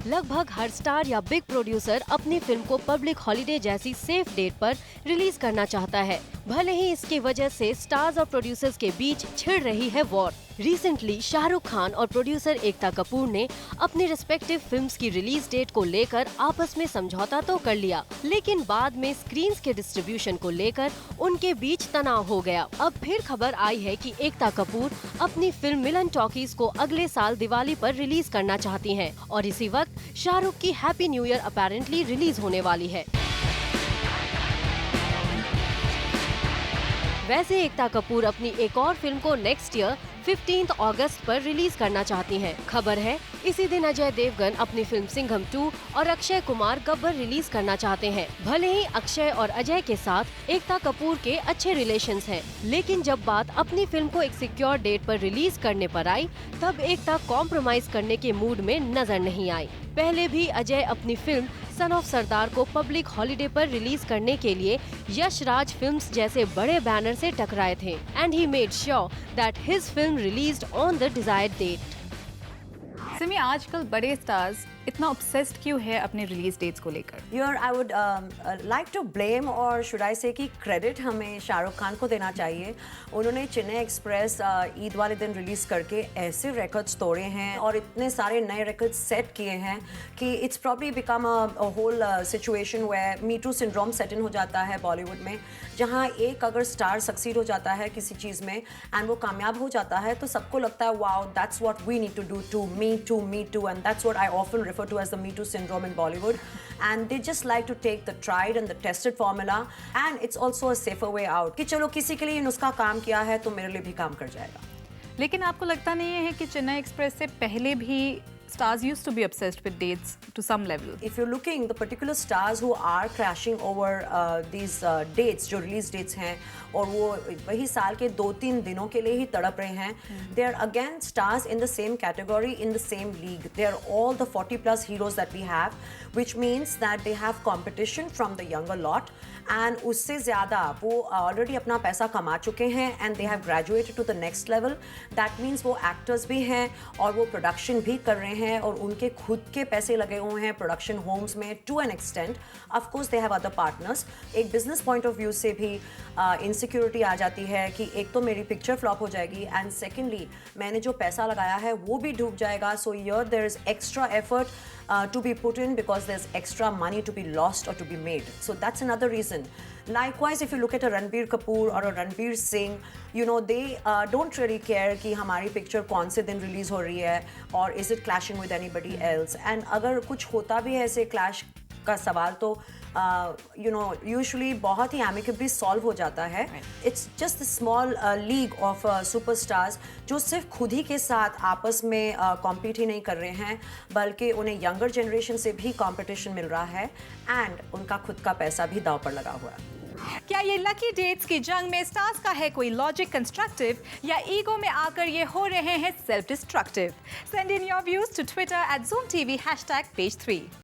लगभग हर स्टार या big producer अपनी फिल्म को पब्लिक हॉलिडे जैसी सेफ डेट पर रिलीज करना चाहता है, भले ही इसकी वजह से स्टार्स और प्रोड्यूसर्स के बीच छिड़ रही है वॉर। रिसेंटली शाहरुख खान और प्रोड्यूसर एकता कपूर ने अपनी रिस्पेक्टिव फिल्म्स की रिलीज डेट को लेकर आपस में समझौता तो कर लिया, लेकिन बाद में स्क्रीन्स के डिस्ट्रीब्यूशन को लेकर उनके बीच तनाव हो गया। अब फिर खबर आई है कि एकता कपूर अपनी फिल्म मिलन टॉकीज को अगले साल दिवाली पर रिलीज करना चाहती हैं और इसी वक्त शाहरुख की happy new year apparently release होने वाली है। वैसे एकता कपूर अपनी एक और फिल्म को नेक्स्ट ईयर 15 अगस्त पर रिलीज करना चाहती हैं। खबर है इसी दिन अजय देवगन अपनी फिल्म सिंघम 2 और अक्षय कुमार गब्बर रिलीज करना चाहते हैं। भले ही अक्षय और अजय के साथ एकता कपूर के अच्छे रिलेशंस हैं, लेकिन जब बात अपनी फिल्म को एक सिक्योर डेट पर रिलीज करने पर आई, तब एकता कॉम्प्रोमाइज करने के मूड में नजर नहीं आई। पहले भी अजय अपनी फिल्म सन ऑफ सरदार को पब्लिक हॉलिडे पर रिलीज करने के लिए यश राज फिल्म्स जैसे बड़े बैनर से टकराए थे and he made sure that his film released on the desired date. Simi, आजकल बड़े स्टार्स इतना ऑब्सेस्ड क्यों है अपने रिलीज डेट्स को लेकर? I would like to blame or should I say कि क्रेडिट हमें शाहरुख खान को देना चाहिए। उन्होंने चेन्नई एक्सप्रेस ईद वाले दिन रिलीज़ करके ऐसे रिकॉर्ड्स तोड़े हैं और इतने सारे नए रिकॉर्ड्स सेट किए हैं कि it's probably become a whole situation where me too syndrome set in हो जाता है बॉलीवुड में, जहाँ एक अगर स्टार सक्सीड हो जाता है किसी चीज़ में एंड वो कामयाब हो जाता है तो सबको लगता है wow that's what we need to do to me too and that's what I often refer to as the Me Too syndrome in Bollywood, and they just like to take the tried and the tested formula and it's also a safer way out कि चलो किसी के लिए नुस्खा काम किया है तो मेरे लिए भी काम कर जाएगा। लेकिन आपको लगता नहीं है कि चेन्नई एक्सप्रेस से पहले भी stars used to be obsessed with dates to some level? If you're looking the particular stars who are crashing over these dates, जो release dates हैं और वो वही साल के 2-3 दिनों के लिए ही तड़प रहे हैं, they are again stars in the same category, in the same league. They are all the 40+ heroes that we have, which means that they have competition from the younger lot and उससे ज़्यादा वो already अपना पैसा कमा चुके हैं and they have graduated to the next level. That means वो actors भी हैं और वो production भी कर रहे हैं और उनके खुद के पैसे लगे हुए हैं प्रोडक्शन होम्स में to an extent. Of course they have other partners. एक बिजनेस पॉइंट ऑफ व्यू से भी इनसिक्योरिटी आ जाती है कि एक तो मेरी पिक्चर फ्लॉप हो जाएगी एंड सेकेंडली मैंने जो पैसा लगाया है वो भी डूब जाएगा। So here there is extra effort to be put in because there's extra money to be lost or to be made. So that's another reason. Likewise, if you look at a Ranbir Kapoor or a Ranbir Singh, you know, they don't really care कि हमारी picture कौन से दिन release हो रही है और is it clashing with anybody else. And अगर कुछ होता भी है ऐसे क्लैश का सवाल तो यू नो यूजुअली बहुत ही एमिकेबली सॉल्व हो जाता है। It's just small league of superstars जो सिर्फ खुद ही के साथ आपस में कॉम्पीट ही नहीं कर रहे हैं बल्कि उन्हें यंगर जनरेशन से भी कंपटीशन मिल रहा है एंड उनका खुद का पैसा भी दांव पर लगा हुआ है। क्या ये लकी डेट्स की जंग में स्टार्स का है कोई लॉजिक कंस्ट्रक्टिव या ईगो में आकर ये हो रहे हैं self destructive? Send in your views to Twitter @ZoomTV #page3।